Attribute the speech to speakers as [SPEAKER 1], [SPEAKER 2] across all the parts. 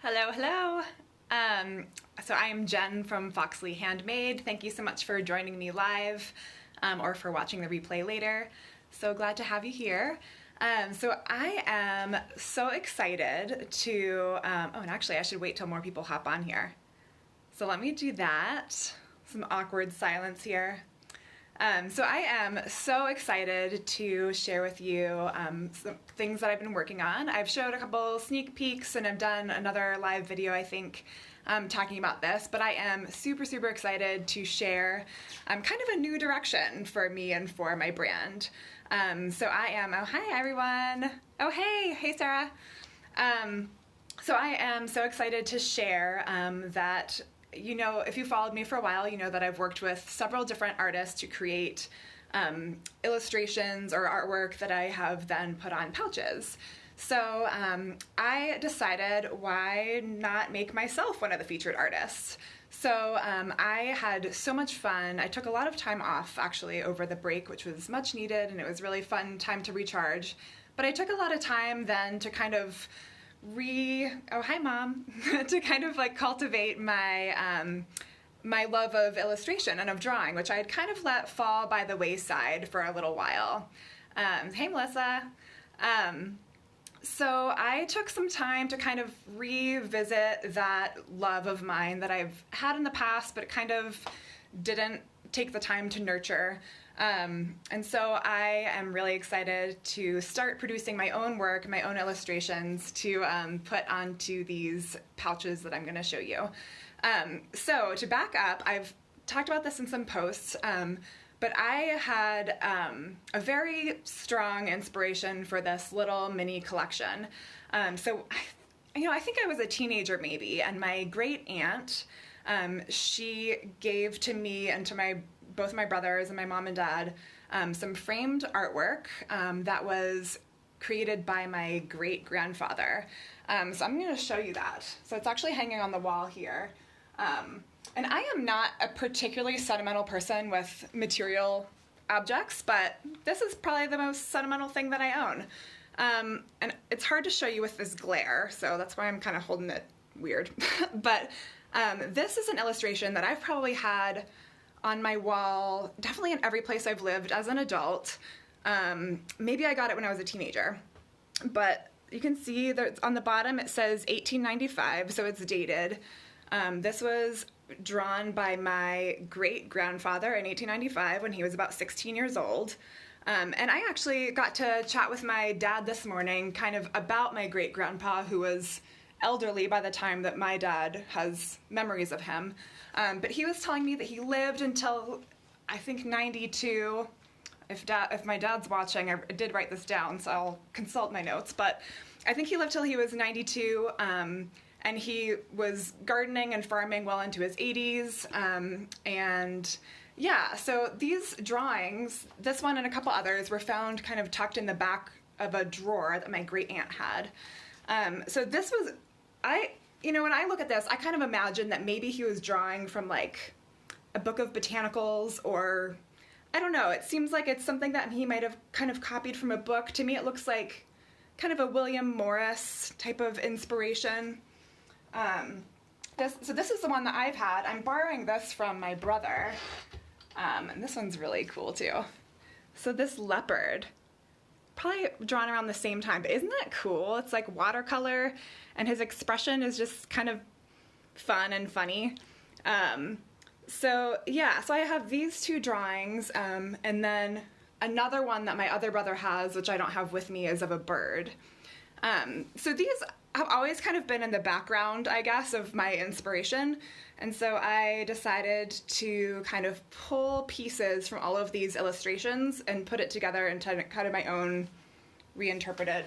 [SPEAKER 1] Hello, hello. So I am Jen from FOXLY Handmade. Thank you so much for joining me live or for watching the replay later. So glad to have you here. So I am so excited to, and actually I should wait till more people hop on here. So let me do that. Some awkward silence here. So I am so excited to share with you some things that I've been working on. I've showed a couple sneak peeks and I've done another live video, I think, talking about this, but I am super, super excited to share kind of a new direction for me and for my brand. So I am, oh, hi everyone. Oh, hey Sarah. So I am so excited to share that, you know, if you followed me for a while, you know that I've worked with several different artists to create illustrations or artwork that I have then put on pouches. So I decided, why not make myself one of the featured artists? So I had so much fun. I took a lot of time off actually over the break, which was much needed, and it was really fun time to recharge. But I took a lot of time then to kind of oh hi mom, to kind of like cultivate my my love of illustration and of drawing, which I had kind of let fall by the wayside for a little while. Hey Melissa. So I took some time to kind of revisit that love of mine that I've had in the past, but it kind of didn't take the time to nurture. And so I am really excited to start producing my own work, my own illustrations to put onto these pouches that I'm going to show you. So to back up, I've talked about this in some posts, but I had a very strong inspiration for this little mini collection. So, you know, I think I was a teenager maybe, and my great aunt, she gave to me and to both my brothers and my mom and dad some framed artwork that was created by my great grandfather. So I'm going to show you that. So it's actually hanging on the wall here. And I am not a particularly sentimental person with material objects, but this is probably the most sentimental thing that I own. And it's hard to show you with this glare, so that's why I'm kind of holding it weird. But this is an illustration that I've probably had on my wall, definitely in every place I've lived as an adult. Maybe I got it when I was a teenager, but you can see that on the bottom it says 1895, so it's dated. This was drawn by my great-grandfather in 1895 when he was about 16 years old. And I actually got to chat with my dad this morning kind of about my great-grandpa, who was elderly by the time that my dad has memories of him. But he was telling me that he lived until, I think, 92. If my dad's watching, I did write this down, so I'll consult my notes. But I think he lived till he was 92, and he was gardening and farming well into his 80s. And yeah, so these drawings, this one and a couple others, were found kind of tucked in the back of a drawer that my great aunt had. So this was, you know, when I look at this, I kind of imagine that maybe he was drawing from like a book of botanicals, or I don't know, it seems like it's something that he might have kind of copied from a book. To me it looks like kind of a William Morris type of inspiration. So this is the one that I've had. I'm borrowing this from my brother, and this one's really cool too. So this leopard, probably drawn around the same time, but isn't that cool? It's like watercolor, and his expression is just kind of fun and funny. So yeah, so I have these two drawings, and then another one that my other brother has, which I don't have with me, is of a bird. So these have always kind of been in the background, I guess, of my inspiration, and so I decided to kind of pull pieces from all of these illustrations and put it together into kind of my own reinterpreted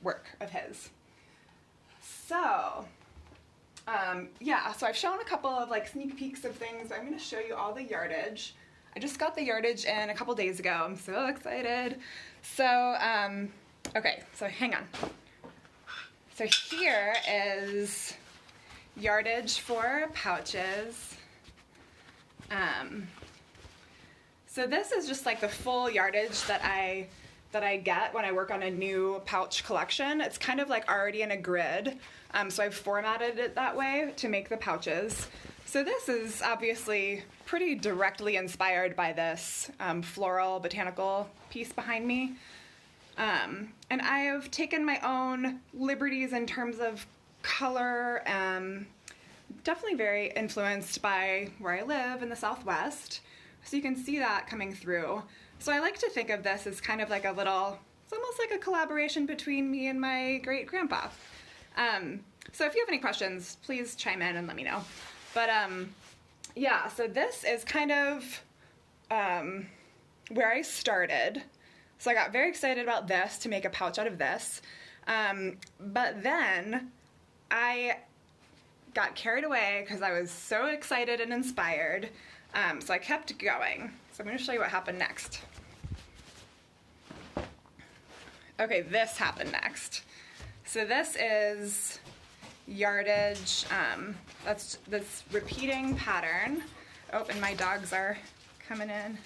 [SPEAKER 1] work of his. So, yeah, so I've shown a couple of like sneak peeks of things, but I'm going to show you all the yardage. I just got the yardage in a couple days ago. I'm so excited. So, okay, so hang on. So here is yardage for pouches. So this is just like the full yardage that I that I get when I work on a new pouch collection. It's kind of like already in a grid, so I've formatted it that way to make the pouches. So this is obviously pretty directly inspired by this floral botanical piece behind me. And I have taken my own liberties in terms of color, definitely very influenced by where I live in the Southwest. So you can see that coming through. So I like to think of this as kind of like a little, it's almost like a collaboration between me and my great-grandpa. So if you have any questions, please chime in and let me know. But yeah, so this is kind of where I started. So I got very excited about this to make a pouch out of this. But then I got carried away because I was so excited and inspired. So I kept going. So I'm going to show you what happened next. Okay, this happened next. So this is yardage. That's this repeating pattern. Oh, and my dogs are coming in.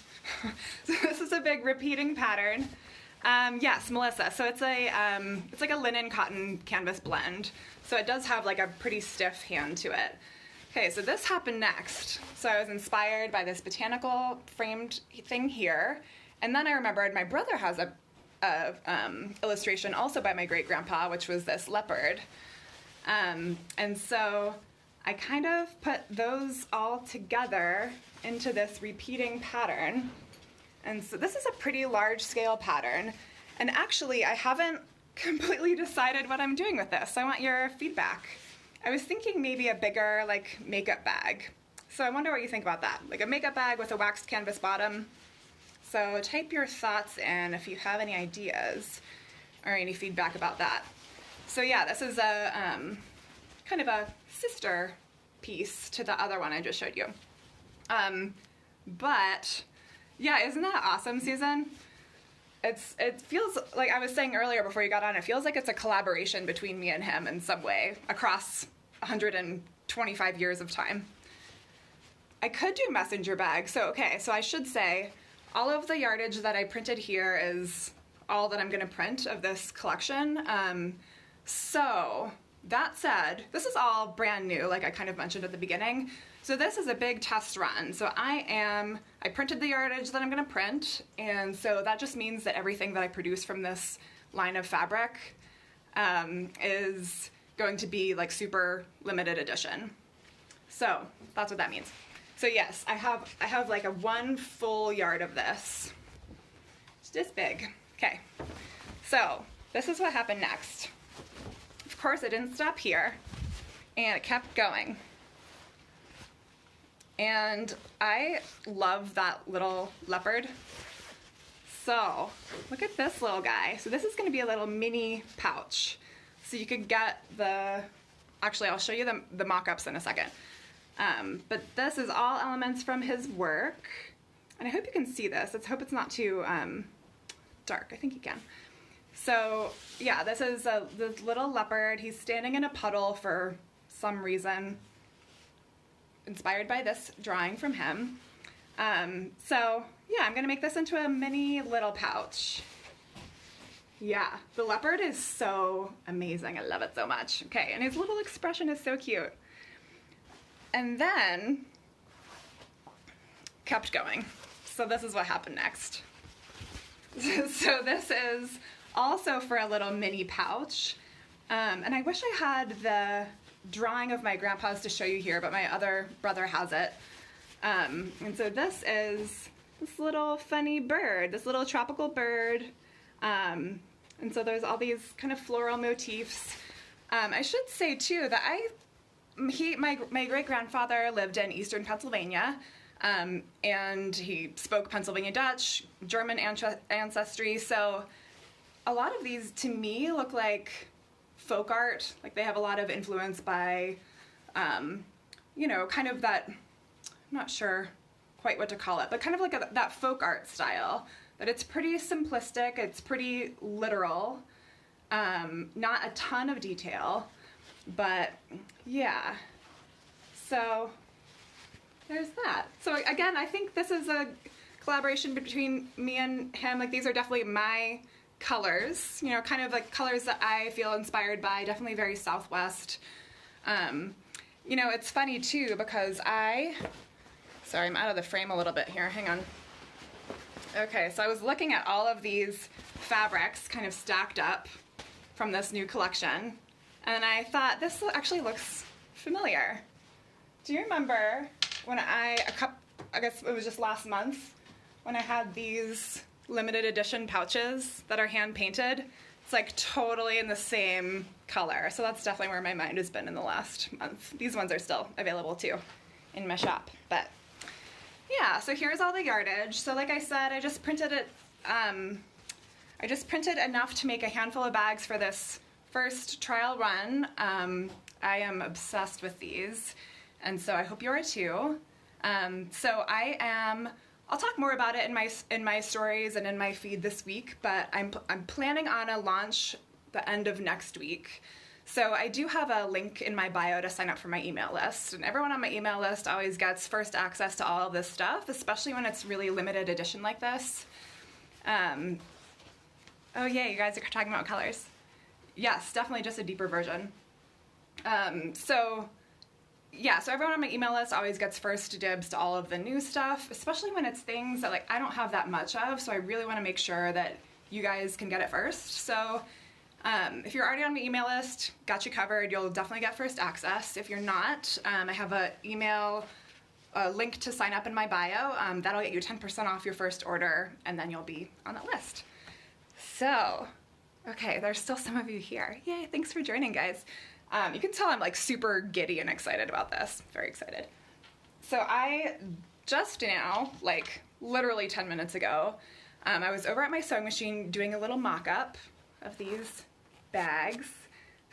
[SPEAKER 1] So this is a big repeating pattern. Yes, Melissa. So it's like a linen cotton canvas blend. So it does have like a pretty stiff hand to it. Okay, so this happened next. So I was inspired by this botanical framed thing here, and then I remembered my brother has a illustration also by my great-grandpa, which was this leopard. And so I kind of put those all together into this repeating pattern. And so this is a pretty large-scale pattern, and actually I haven't completely decided what I'm doing with this. I want your feedback. I was thinking maybe a bigger, like, makeup bag. So I wonder what you think about that. Like a makeup bag with a waxed canvas bottom. So type your thoughts in if you have any ideas or any feedback about that. So yeah, this is a kind of a sister piece to the other one I just showed you. But yeah, isn't that awesome, Susan? It feels like I was saying earlier before you got on, it feels like it's a collaboration between me and him in some way across 125 years of time. I could do messenger bag. So, okay, so I should say all of the yardage that I printed here is all that I'm going to print of this collection. So that said, this is all brand new, like I kind of mentioned at the beginning. So this is a big test run. So I printed the yardage that I'm going to print, and so that just means that everything that I produce from this line of fabric is going to be like super limited edition. So that's what that means. So yes, I have like a 1 full yard of this. It's this big. Okay. So this is what happened next. Of course, it didn't stop here, and it kept going. And I love that little leopard. So look at this little guy. So this is going to be a little mini pouch. So you could get actually I'll show you the mock-ups in a second. But this is all elements from his work. And I hope you can see this. Let's hope it's not too dark. I think you can. So yeah, this is this little leopard. He's standing in a puddle for some reason, inspired by this drawing from him. So yeah, I'm gonna make this into a mini little pouch. Yeah, the leopard is so amazing. I love it so much. Okay, and his little expression is so cute. And then kept going. So this is what happened next. So this is also for a little mini pouch. And I wish I had the drawing of my grandpa's to show you here, but my other brother has it. And so this is this little funny bird, this little tropical bird. And so there's all these kind of floral motifs. I should say too that my great-grandfather lived in eastern Pennsylvania, and he spoke Pennsylvania Dutch, German ancestry. So a lot of these to me look like folk art. Like they have a lot of influence by, you know, kind of that, I'm not sure quite what to call it, but kind of like that folk art style. That it's pretty simplistic, it's pretty literal, not a ton of detail, but yeah. So there's that. So again, I think this is a collaboration between me and him. Like these are definitely my colors, you know, kind of like colors that I feel inspired by, definitely very Southwest. You know, it's funny too because sorry, I'm out of the frame a little bit here, hang on. Okay, so I was looking at all of these fabrics kind of stacked up from this new collection, and I thought this actually looks familiar. Do you remember when I guess it was just last month when I had these limited edition pouches that are hand painted? It's like totally in the same color. So that's definitely where my mind has been in the last month. These ones are still available too in my shop. But yeah, so here's all the yardage. So like I said, I just printed it. I just printed enough to make a handful of bags for this first trial run. I am obsessed with these, and so I hope you are too. So I'll talk more about it in my stories and in my feed this week, but I'm planning on a launch the end of next week. So I do have a link in my bio to sign up for my email list, and everyone on my email list always gets first access to all of this stuff, especially when it's really limited edition like this. Oh yeah, you guys are talking about colors. Yes, definitely just a deeper version. So everyone on my email list always gets first dibs to all of the new stuff, especially when it's things that like I don't have that much of, so I really want to make sure that you guys can get it first. So if you're already on my email list, got you covered, you'll definitely get first access. If you're not, I have a link to sign up in my bio. That'll get you 10% off your first order, and then you'll be on that list. So, okay, there's still some of you here. Yay, thanks for joining, guys. You can tell I'm like super giddy and excited about this. Very excited. So I just now, like literally 10 minutes ago, I was over at my sewing machine doing a little mock-up of these bags.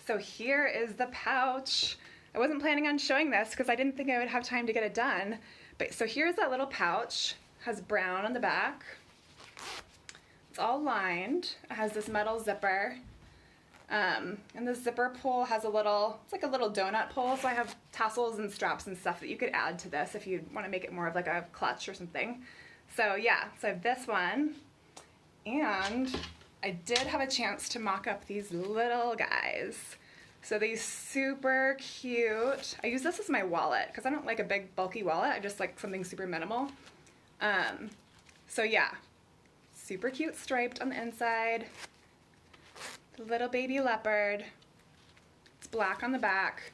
[SPEAKER 1] So here is the pouch. I wasn't planning on showing this because I didn't think I would have time to get it done. But so here's that little pouch. It has brown on the back. It's all lined. It has this metal zipper. And the zipper pull has it's like a little donut pull, so I have tassels and straps and stuff that you could add to this if you want to make it more of like a clutch or something. So yeah, so I have this one, and I did have a chance to mock up these little guys. So these super cute, I use this as my wallet because I don't like a big bulky wallet, I just like something super minimal. So yeah, super cute striped on the inside. Little baby leopard. It's black on the back,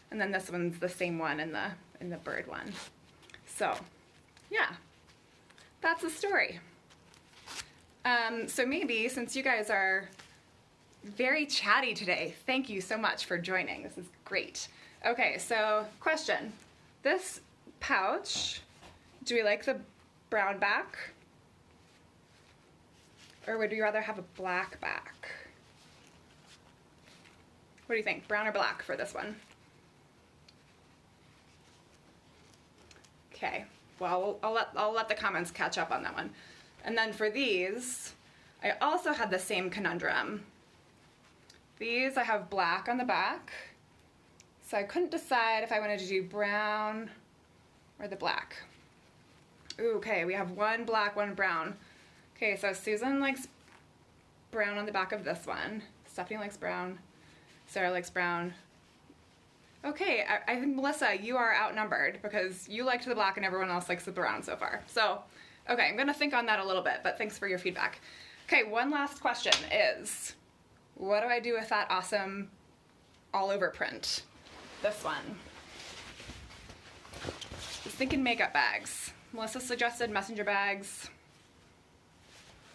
[SPEAKER 1] and then this one's the same one in the bird one. So, yeah, that's the story. So maybe since you guys are very chatty today, thank you so much for joining. This is great. Okay, so question: this pouch, do we like the brown back, or would you rather have a black back? What do you think, brown or black for this one? Okay, well, I'll let the comments catch up on that one. And then for these, I also had the same conundrum. These I have black on the back, so I couldn't decide if I wanted to do brown or the black. Ooh, okay, we have one black, one brown. Okay, so Susan likes brown on the back of this one. Stephanie likes brown. Sarah likes brown. Okay, I think, Melissa, you are outnumbered because you liked the black and everyone else likes the brown so far. So, okay, I'm gonna think on that a little bit, but thanks for your feedback. Okay, one last question is, what do I do with that awesome all over print? This one. Just thinking makeup bags. Melissa suggested messenger bags.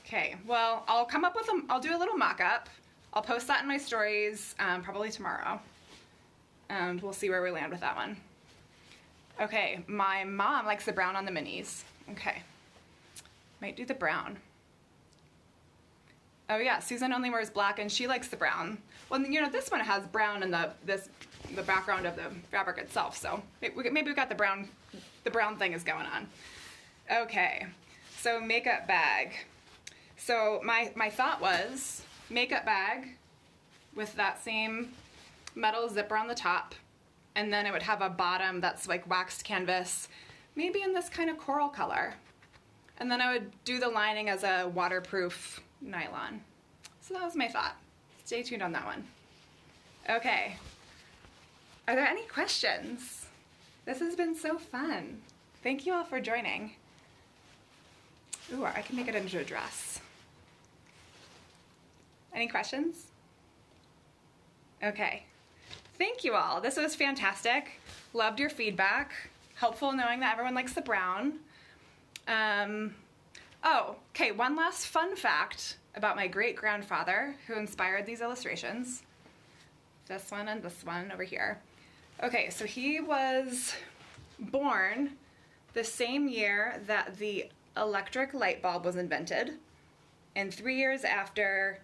[SPEAKER 1] Okay, well, I'll come up with I'll do a little mock-up. I'll post that in my stories probably tomorrow, and we'll see where we land with that one. Okay, my mom likes the brown on the minis. Okay, might do the brown. Oh yeah, Susan only wears black and she likes the brown. Well, you know, this one has brown in the background of the fabric itself, so maybe we got the brown thing is going on. Okay, so makeup bag. So my thought was makeup bag with that same metal zipper on the top, and then it would have a bottom that's like waxed canvas, maybe in this kind of coral color. And then I would do the lining as a waterproof nylon. So that was my thought. Stay tuned on that one. Okay. Are there any questions? This has been so fun. Thank you all for joining. Ooh, I can make it into a dress. Any questions? Okay. Thank you all. This was fantastic. Loved your feedback. Helpful knowing that everyone likes the brown. Oh, okay, one last fun fact about my great-grandfather who inspired these illustrations. This one and this one over here. Okay, so he was born the same year that the electric light bulb was invented, and 3 years after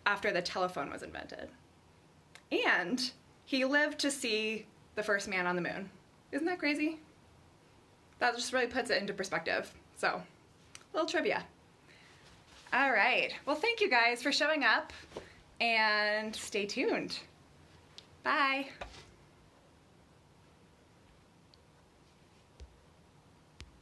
[SPEAKER 1] after the telephone was invented. And he lived to see the first man on the moon. Isn't that crazy? That just really puts it into perspective. So, a little trivia. All right. Well, thank you guys for showing up, and stay tuned. Bye.